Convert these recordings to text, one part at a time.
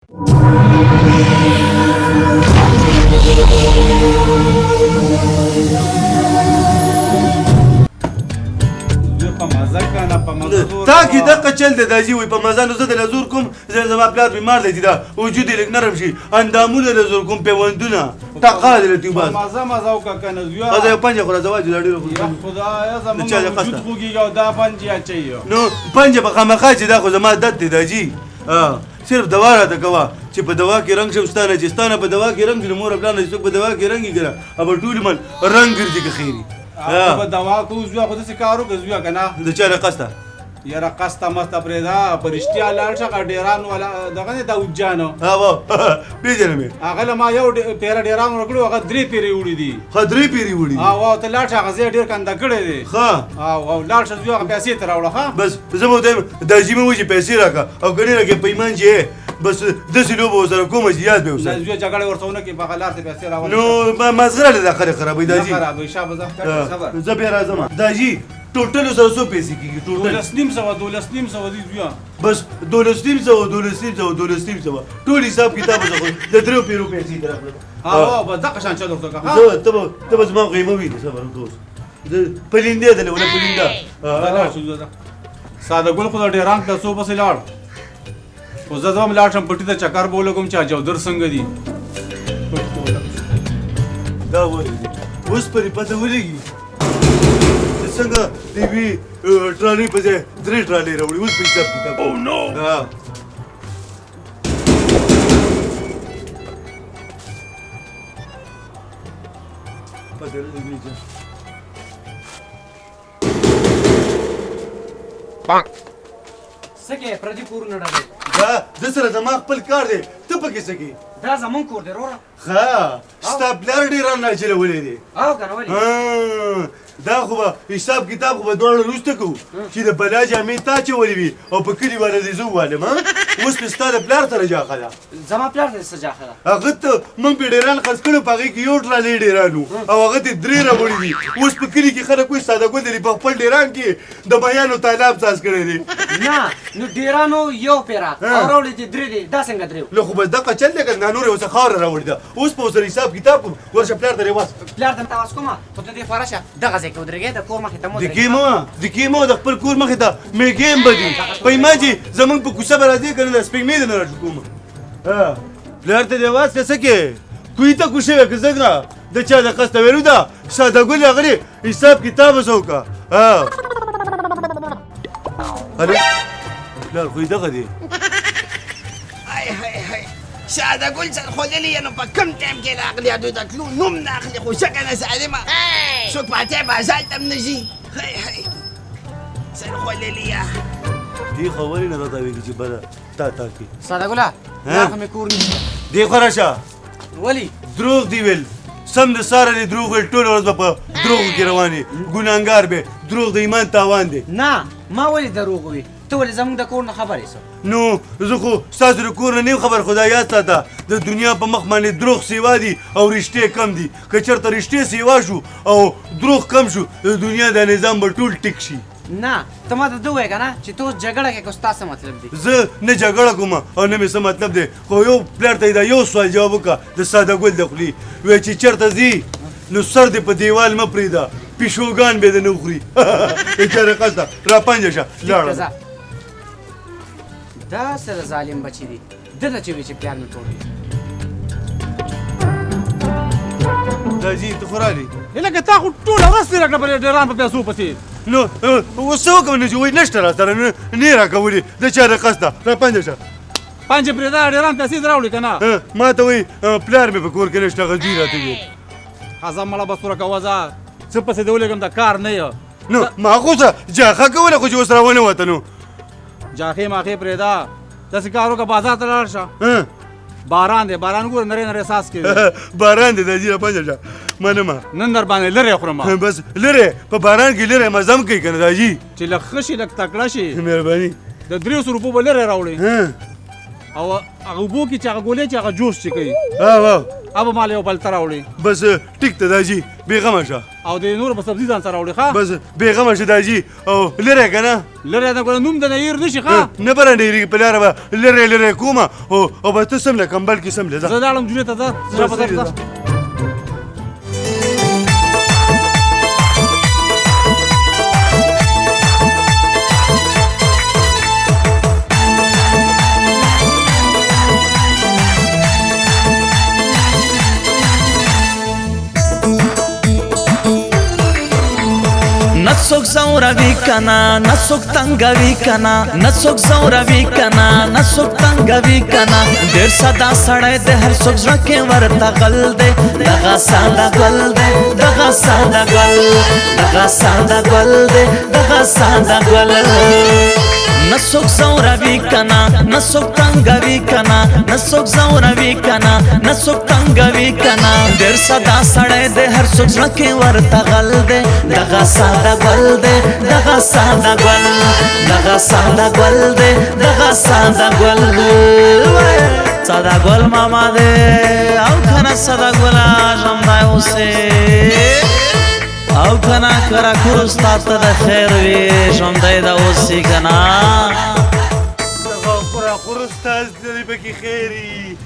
تا کې دقه چل دی داجي وایي په مزه نو زه دله زور کوم زما پلار بیمار دی چې دا وجود یې لږ نرم شي اندامونه له زور کوم پیوندونه ټقا دله تیوباس مزه وکړه که نه زویه زه یو پنجه خو راځه واجي دا ډېره خدایه زمونږ وجود خوږېږي او دا پنجې اچوي نو پنجه به خامخا چې دا خو زما دد دی داجي صرف دوا راته کوه چې په دوا کې رنګ شم ستا نه چې ستا نه په دوا کې رنګ شي نو مور پلار نه چې څوک په دوا کې رنګ یې که نه ابه ټولې من رنګ ګرځي که خیري به دوا کوو زویه خو داسې کار وکړه زویه که نه د چا نه قصده یاره قسته مسته پرېږده په رښتیا لاړ شه هغه ډېران والا دغه دی داود جانو پېژنم یې هغه له ما یو پیره ډېران ورکړي هغه 3 پیرې وړي دي ښه 3 پیرې وړي دي او ته لاړ شه هغه ځای ډېر کنده کړی دی ښه او لاړ شه زویه هغه پیسې ته راوړه ښه بس زه به ورته وایم داجي مې وایي چې پیسې راکړه او ګڼې راکړې پیمان چې یې بس داسې لوبه ورسره کومه چې یاد به نه زویه جګړه ورته ونه کړي په هغه لار ته پیسې راولې نو مازغره له دا خرې خرابوي داجي نه خرابوي شابه زه بیا راځم داجي ټوټل سره څو پیسې کېږي ټوټل 12,500 دي زویه بس 12,500 ټول حساب کتاب زه خو د 3 پیرو پیسې در کړم بس دغه شان چل ورته کړه ته به زما قیمه وي صبر وکړه اوس د پلندې ده ولا پلنده ساده ګل خو د ډېران د څو پسې لاړ خو زه ځم لاړ شم پټي ته چکر به ولګم چې جودر څنګه دي دا ولې اوس پرې پته ولګي څنګه د یوې ټرالۍ په ځای 3 ټرالۍ راوړي اوس په حساب کتاب او نو پته نه لګي سکه پردي کورونه ډاله دا د سره زما خپل کار دی ته پکې څه کوې دا زمون کور دی وروره ښه ستا پلار ډېر ناچلولی دی او که نه ولې دا خو به حساب کتاب خو به دواړه وروسته کوو چې د بلا جامې تا چولې وي او په کلي باندې دې زه ووالم اوس مې ستا د پلار سره جاښه ده زما پلار ته څه جاښه ده هغه ته موږ پې ډېران خرڅ کړو په هغې کې یو ټرالۍ ډېران وو او هغه ته 3 راوړي دي اوس په کلي کې خلک وایي ساده ګل دی په خپل ډېران کې د بیانو تالاب ساز کړی دی نه نو ډېرانو یو پیره او راوړي دي 3 دي دا څنګه 3 نو خو بس دغه چل دی که دا نور یې اوسه خاوره راوړې ده اوس په ورسره حساب کتاب کوم ورشه پلار ته رواز پلار ته تاواز کومه خو ته دې خوا راشه دغه ځای کې ودرېږې د کور مخې ته مو د کیمو د خپل کور مخې ته میګیم به دي پیما چې زمونږ په کوڅه به راځې که نه د سپېږمۍ د نه راجو کومه پلار ته دې اواز که څه کې کوی ته کوشې وې که ځکه د چا د قصده ویلو ده ساده ګل راغلې حساب کتاب څه وکړه هلو پلار خو یې دغه دی ساده ګل سرخوږلي نو په کوم ټایم کې راغلي دوی د تلو نوم نه اخلي خو ښه که نه سالمه څوک پاتې بازار ته هم نه ځي سرخوږليه دې خو ولې نه راته ویلي چې بله تا کې ساده ګله دا خو مې کور نیسي دې خوا راشه ولې دروغ دی ویل سم د ساره دې دروغ ویل ټوله ورځ به په دروغو کې روان یې ګناهګار به دروغ د ایمان تاوان دی نه ما ولې دروغ وي ته ولې زموږ د کور نه خبرې څه نو زه خو ستاسو د کور نه نیم خبر خو دا یاد ساته د دنیا په مخ باندې دروغ سیوا دي او رښتې کم دي که چېرته رښتې سیوا شو او دروغ کم شو د دنیا د نظام به ټول ټیک شي نه ته ما ته ده ووایې که نه چې ته اوس جګړه کې که ستا څه مطلب دی زه نه جګړه کوم او نه مې څه مطلب دی خو یو پلار ته یې دا یو سوال جواب وکړه د ساده ګل د خولې وایي چې چېرته ځي نو سر دې په دیوال مه پرېږده پیشوګان به دې نه وخوري چېرې قصده را پنجه شه لاړه دا سره ظالم بچی دی ده ته چې وي چې پلار مې ټول دی دا جي ته خو رالې لکه تا خو ټوله ورځ تېره کړه په ډېران په پیسو پسې نو اوس څه وکړم نو چې وایي نشته را سره نه یې راکولې د چا د قصده را پنجه شه پنجې پرېږده ډېران پیسې دې راوړي که نه ما ته وایي پلار مې په کور کې نشته هغه دوی راته ویل ښځه مړه به سوره کوه ځه څه پسې دې ولېږم د کار نه یې نو ما خو څه جاښه کوله خو چې اوس را ونه وته نو جاښې ماښې پرېږده داسې کار وکړه بازار ته لاړ شه باران دی باران ګوره نری نری ساس کوي باران دی دا جي را پنجه شه منمه نن در باندې لرې خورم بس لرې په باران کې لرې مزه هم کوي که نه دا جي چې لږ ښه شي لږ تکړه شي مهرباني د 300 روپو به لرې راوړې او هغه اوبو کې چې هغه ګولې چې هغه جوش چې کوي ها अब مال یو بل ته راوړي بس ټیک ته داجي بېغمه شه او د نور به سبزي ځان سره راوړي ښه بس بېغمه شه داجي او لرې که نه لرې نه ګوره نوم د نه هېر نه شي ښه نه به رانهېرېږي په لاره به لرې کومه او به ته سمله کمبل کې سمله ځه زه لاړم جونې ته ځه زه په طرف ځه نسوک زوروی کنا نسوک تنگوی کنا نسوک زوروی کنا نسوک تنگوی کنا ډیر صدا سړی د هر څوک زړه کې ورته غل دی دغه ساده ګل دی دغه ساده ګل دغه ساده ګل دی دغه ساده ګل نسوک زوروی کنا نسوک تنگوی کنا نسوک زوروی کنا نسوک تنگوی کنا ډیر صدا سړی د هر څوک زړه کې ورته غل دی دغه ساده ګل دی دغه ساده ګل دغه ساده ګل دی دغه ساده ګل ساده ګل ماما دی او کنه ساده ګل ژوندی اوسې او کنه کرا کور استاد ته د خیر وي ژوندی د اوسې کنه دغه خور استاد دې پکې خیري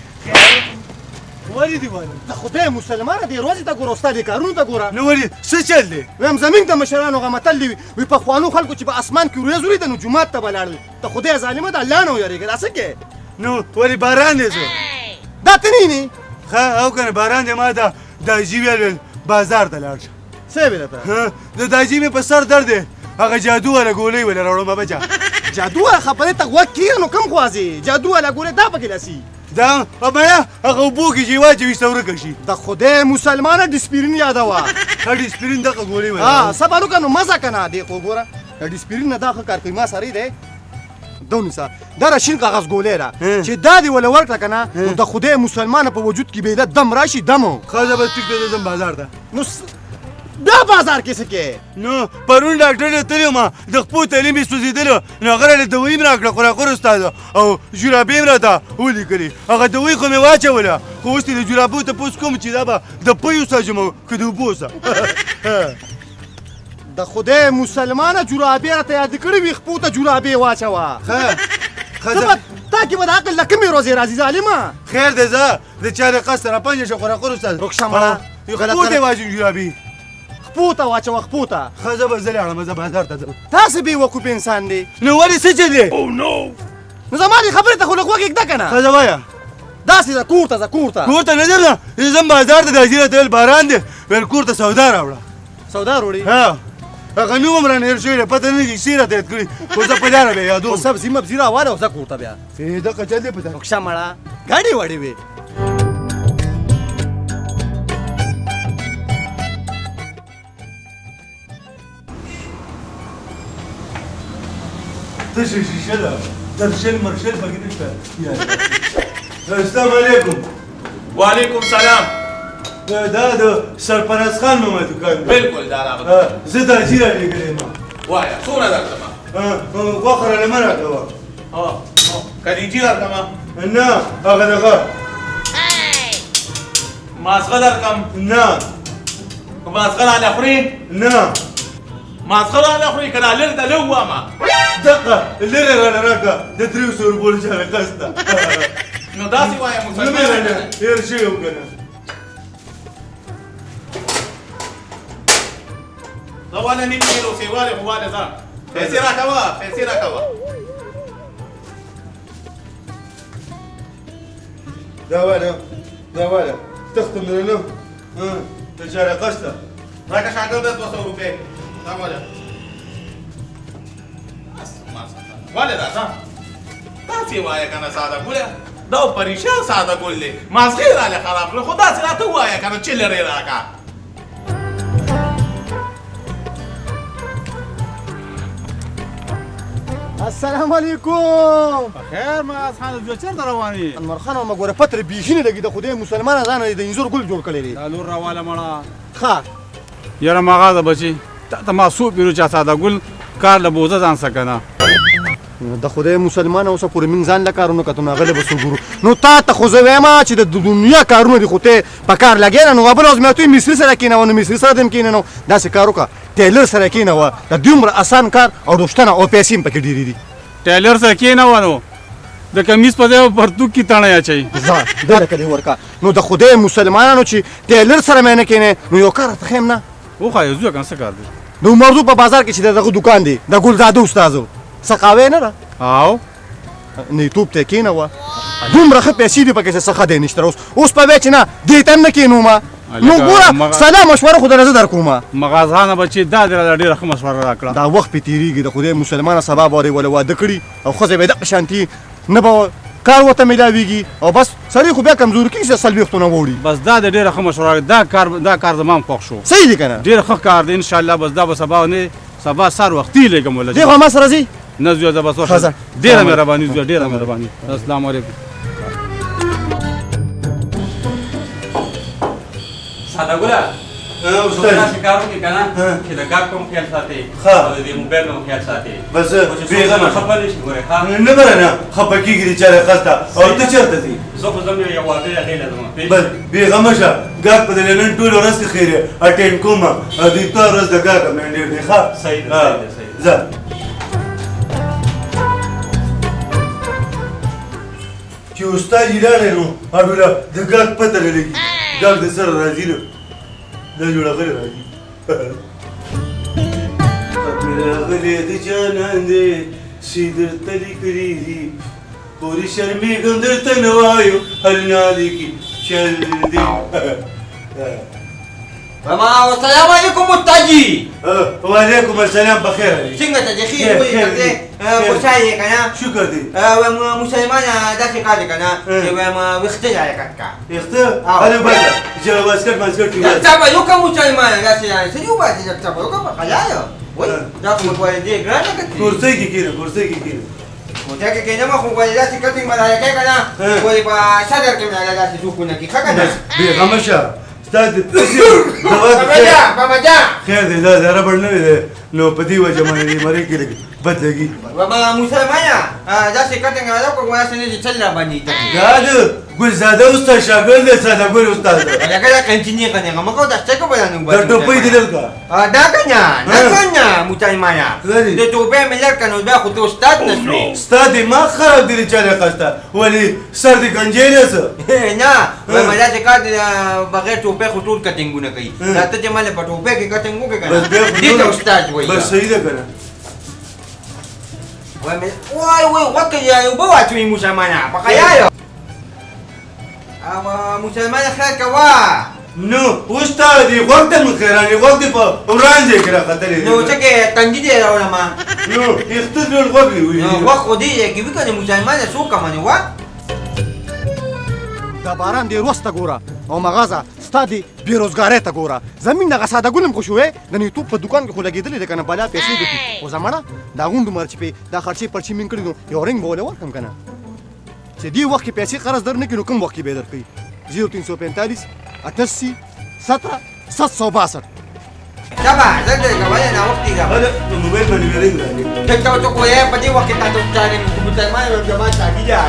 ولې دی وایي د خدای مسلمانه دی ورځې ته ګوره استاد یې کارونو ته ګوره نو ولې څه چل دی ویم زمین ته مشرانو هغه متل دی وي پخوانو خلکو چې په اسمان کې ورېځ ولیده نو جومات ته به لاړل ته خدای ظالمه د الله نه ویرېږې دا څه کې نو ولې باران دی زه دا ته نه یې ښه او که نه باران دی ما د داجي ویل بازار ته لاړ شه څه یې ویله ته د داجي مې په سر درد دی هغه جادو والا ګولۍ ولې راوړم بچه جادو والا خبرې ته غوږ کېږه نو کم خوازې جادو والا ګولۍ دا پکې لاسي دا مایا هغه اوبو کې چې واچوي سته ورکه شي د خدای مسلمانه ډسپلین یاده وه ډسپلین دغه ګولۍ صبر وکړه نو مزه که نه دی خو ګوره ډسپلین نه دا ښه کار کوي ما سره دی دو نیسه دا رشین کاغذ ګولۍ ده چې دا دې ولې ورکړه که نه نو د خدای مسلمانه په وجود کې بېده دم راشي دم ښځه به ټیک دی ځم بازار ته نو بیا بازار کې څه کې نو پرون ډاکټر ته تللی وم د خپو تعلیم یې سوځېدلو نو هغه راله دوایي مې راکړه خوراکور استاد او جرابې مې راته ولیکلې هغه دوایي خو مې واچوله خو اوس دې د جرابو تپوس کوم چې دا به د پیو ساجم که د اوبو سه د خدای مسلمانه جرابې راته یاد کړې وي خپو ته جرابې واچوه تا کې به د عقل له کومې ورځې راځي ظالمه خیر دی زه د چا د قصد راپنجه شه خوراکور استاد رخصه مړه خپو ته یې واچوم جرابې خپو ته واچوه خپو ته ښځه به زه لاړم زه بازار ته ځم تاسې بې وقوف انسان دی نو ولې څه چل دی نو زما دې خبرې ته خو لږ غوږ ږده که نه ښځه وایه داسې ځه کور ته ځه کور ته کور ته نه ځم نه زه ځم بازار ته داجي راته ویل باران دی ویل کور ته سودا راوړه سودا روړي ها هغه نوم هم رانه هېر شوی دی پته نه لګي کیسې راته یاد کړي خو زه په لاره بیا یادوم سبزي مبزي راواله او ځه کور ته بیا دغه چل دی پته رخصه مړه ګاډې وړې وې تشه شیشه ده درشل مرشل پکې نشته السلام علیکم وعلیکم سلام دا د سرپرست خان ماما دکان دی بالکل دا راغلی زه داجي رالیږلی یم وایه څومره درکړمه غوښه راله مه راکوه کلیجي درکړمه نه هغه دغه مازغه درکړم نه مازغه راله خورې نه مازغه راله خورې که را لرې ته لږ وامه دغه لرې راله راکړه د 300 روپیو چاره قسطه نو داسې وایه نه مې مسلمان رانه هېر شوی و که نه زه واله نیم کیلو سیوارې خو واله ځه پیسې راکوه پیسې راکوه دا واله تختم درنه د چاره قسطه راکه شاګرده 200 روپۍ دا واله واله دا ځه داسې وایه که نه ساده ګوله دا پریشان ساده ګل دی مازغې راله خراب کړه خو داسې راته ووایه که نه چې لرې راکه السلام علیکم خیر معاذ خان زه چېرته روان یې انور خان ما ګوره پترې بیخي نه لګي د خدای مسلمانه ځانه د انځور ګل جوړ کړی دی دا لور راواله مړه ښه یاره مغازه بچي تا ته ما څو پیرو چا ساده ګل کار له بوزه ځان سه که نه د خدای مسلمان اوسه پورې من ځان له کارونه کتو نه غلې بس ګورو نو تا ته خو زه وایم چې د دنیا کارونه دي خو ته په کار لګې نه نو بل اوس مې ته مصری سره کېنه نو مصری سره دم کېنه نو داسې کار وکړه ټیلر سره کېنه و د دومره آسان کار او دوستانه او پیسې هم پکې ډېرې دي ټیلر سره کې نه ونه د کمیس په ځای پرتوک کې تڼه اچي ځه دا کلی ورکا نو د خدای مسلمانانو چې ټیلر سره مې نه کېنه نو یو کار ته خیم نه وخا یو ځکه څه کار دی د عمردو په بازار کې چې دغه دکان دی د ګلزاده استادو سقاوي نه را او نه توپ ته کېنه و دومره ښه پیسې دي پکې څه ښه دی نشته اوس په وی چې نه دې ته نه کېنو ما نو ګوره سلام مشوره خو درزه در کومه مغازانه بچي دا ډېره ښه مشوره راکړه دا وخت په تیریږي د خدای مسلمانه سبا باندې ولا واده کړي او ښځه به دغه شانتي نه به کار ورته میلاویږي او بس سړی خو بیا کمزوري کېږي چې څلوېښتونه ووړي بس دا د ډېره ښه مشوره دا کار زما هم خوښ شو صحیح دی که نه ډېر ښه کار دی انشاءالله بس دا به سبا سهار وختي لګم ولا دی خو ما سره ځي نه زوی زه بس ښه ډېره مهرباني زوی ډېره مهرباني السلام علیکم ساده ګله استاد کار وکړي که نه چې د ګاګ کوم خیال ساتي ښه. او د دې موبایل کوم خیال ساتي بس خو چې بېغمه څوک خبر نشي ګورې ښه نه بره نه خفه کېږي د چا له قصده او ته چېرته ځې زه خو ځم یو واده هغې له ځم بس بېغمه شه ګاګ په دې نن ټوله ورځ کې خیر یې اټینډ کومه او دوی ته ورځ د ګاګ منډېر دی ښه صحیح دی، ها، صحیح دی، صحیح دی. ځه چې استاد یې لاړی نو اډوله د ګاګ پته نه لګي ګاګ د سره راځي نو دا جوړه غلې راځي راغلی د جانان دی چې درته لیکلي دي پورې شرمېږم درته نه وایو هر نالې کې چل دی السلام علیکم استاجي وعلیکم السلام بخیر علي څنګه ته د خیر، خیر خیر وې دی. ته خوشاله کنه شکر دی مسلمان داسې کار دی کنه چې وایم وخته ځای کټکا اخته هله بازه جواب اسکټ ماسکټ کې دکتابه یو کوم مسلمان داسې څه یو باندې دکتابه یو کوم خلایا وای دا کوم کوی دی ګرانه کړي کورسۍ کې کېنه کورسۍ کې کېنه مته کې کنه ما خو کوی داسې کټینګ باندې کې کنه کوی په صدر کې نه داسې څوکونه کې کنه بېغمه شه ستا د پیسې دوا د بابا جا خیر دی دا د ربړ نه دی نو په دې وجه باندې مړې کې لګي بد لګي بابا مسلمان داسې کټینګ راځو کوم داسې نه چل را باندې دا د ګلزاده استاد شاګرد دی ساده ګل استاد دی لکه دا کنټینیو کنه ما کو دا څه کو بیان دا ټوپۍ دی لکه دا کنه نه کنه مسلمان د ټوپۍ ملک کنه بیا خو ته استاد نشو ستا دماغ خراب دی چا له قصده ولی سر دی گنجېری څه نه ما دا څه کار بغیر ټوپۍ خو ټول کټینګونه کوي دا ته چې مله په ټوپۍ کې کټینګ وکړه بس بیا خو دې ته استاد وایي بس صحیح ده کنه وای وکه یو بو واچوي مسلمان په خیال مسلمان خیر کوا نو استاد دی وخت من خیرانی وخت په ورانځي کې راخته نو چې کې تنګي دی راوړم نو اختیار وخت وی وخت خو دې کې به کنه مسلمان څوک کمنه وا دا باران دی روسته ګوره او مغازه ستا دی بېروزګارۍ ته ګوره زمین دغه ساده ګل هم خو شوې د نیوټوب په دوکان کې خو لګېدلې دی که نه بلا پیسې ګټي خو زمړه دا غونډو مرچې دا خرچې پرچې مین کړي نو یو رنګ به ولې ورکړم که نه چې دې وخت کې پیسې قرض در نه کړي نو کوم وخت کې به یې درکوي 0345 88 17 762 Siapa? Saya dari kawannya nak waktu dah. هذا الموبايل ما نقدر عليه Kita untuk kuliah pada waktu kita tu cari kebutuhan mana belum baca dia.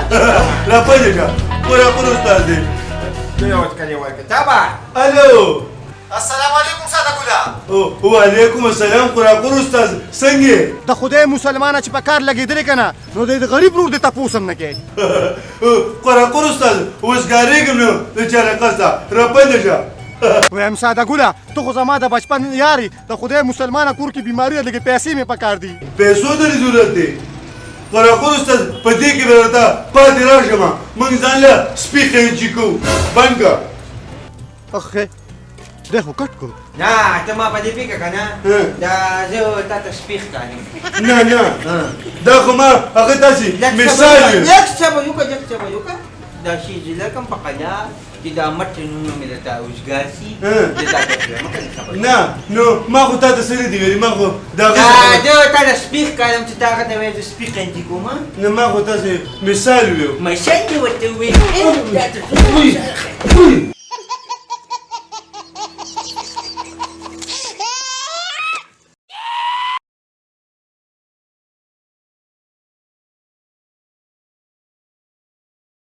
لا فجأة قرا قرا استاذ Dia sekali waktu. Siapa? الو السلام علیکم ساده ګله وعليكم السلام قرا قرا استاذ څنګه د خدای مسلمانه چې په کار لګېدلې که نه نو د غریب رور د تپوس هم نه کوي قرا قرا استاذ وسګارېږم نو د چا له قصده راپنده شه وایم ساده ګله ته خو زما د بچپن یاري د خدای مسلمانه کور کې بیماري ده لږې پیسې مې په کار دي پیسو درې ضرورت دی قرا قرا استاذ په دې کې به راته پاتې راشم موږ ځان له سپي خینچي کوو بند که اخې دی خو کټ کړو Nah, cuma pada pika kan? Dah jauh tak terspih kan? نه نه دا خو ما هغه تاسې مثال وي Jak siapa juga. Dah si jila kan pakainya tidak amat nunu mila tahu garsi. Dia tak ada makan siapa. نه نو ما خو تا ته سړي دي ویلي ما خو دا Dah jauh tak terspih kan? Kita kata macam terspih kan jiku mah. نه ما خو تاسې مثال ویو Macam tu waktu weh.